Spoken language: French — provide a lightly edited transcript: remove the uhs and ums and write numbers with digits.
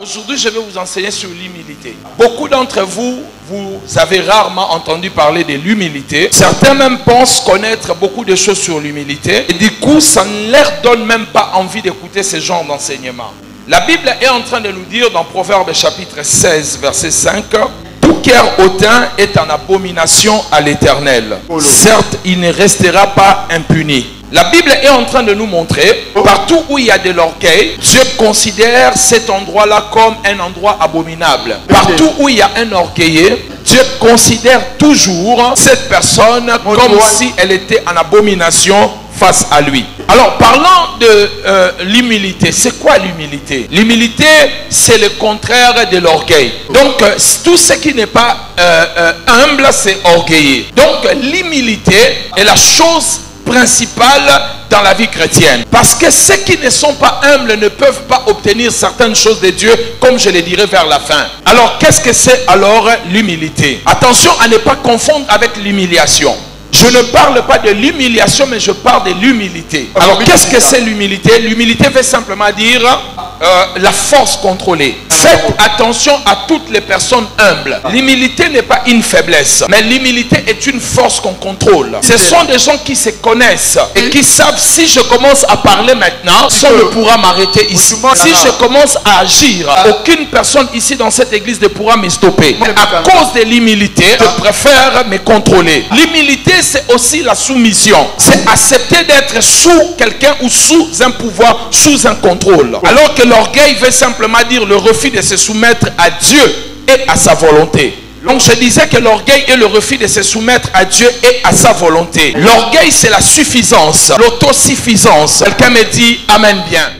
Aujourd'hui, je vais vous enseigner sur l'humilité. Beaucoup d'entre vous, vous avez rarement entendu parler de l'humilité. Certains même pensent connaître beaucoup de choses sur l'humilité. Et du coup, ça ne leur donne même pas envie d'écouter ce genre d'enseignement. La Bible est en train de nous dire dans Proverbes chapitre 16, verset 5, « Tout cœur hautain est en abomination à l'Éternel. Certes, il ne restera pas impuni. » La Bible est en train de nous montrer, partout où il y a de l'orgueil, Dieu considère cet endroit-là comme un endroit abominable. Partout où il y a un orgueilleux, Dieu considère toujours cette personne comme si elle était en abomination face à lui. Alors, parlant de l'humilité, c'est quoi l'humilité? L'humilité, c'est le contraire de l'orgueil. Donc, tout ce qui n'est pas humble, c'est orgueilleux. Donc, l'humilité est la chose principale dans la vie chrétienne. Parce que ceux qui ne sont pas humbles ne peuvent pas obtenir certaines choses de Dieu, comme je le dirai vers la fin. Alors, qu'est-ce que c'est alors l'humilité? Attention à ne pas confondre avec l'humiliation. Je ne parle pas de l'humiliation, mais je parle de l'humilité. Alors, qu'est-ce que c'est l'humilité? L'humilité veut simplement dire la force contrôlée. Faites attention à toutes les personnes humbles. L'humilité n'est pas une faiblesse, mais l'humilité est une force qu'on contrôle. Ce sont des gens qui se connaissent et qui savent, si je commence à parler maintenant, personne ne pourra m'arrêter ici. Si je commence à agir, aucune personne ici dans cette église ne pourra me stopper. Mais à cause de l'humilité, je préfère me contrôler. L'humilité, c'est aussi la soumission. C'est accepter d'être sous quelqu'un ou sous un pouvoir, sous un contrôle. Alors que l'orgueil veut simplement dire le refus de se soumettre à Dieu et à sa volonté. Donc je disais que l'orgueil est le refus de se soumettre à Dieu et à sa volonté. L'orgueil, c'est la suffisance, l'autosuffisance. Quelqu'un me dit amen bien.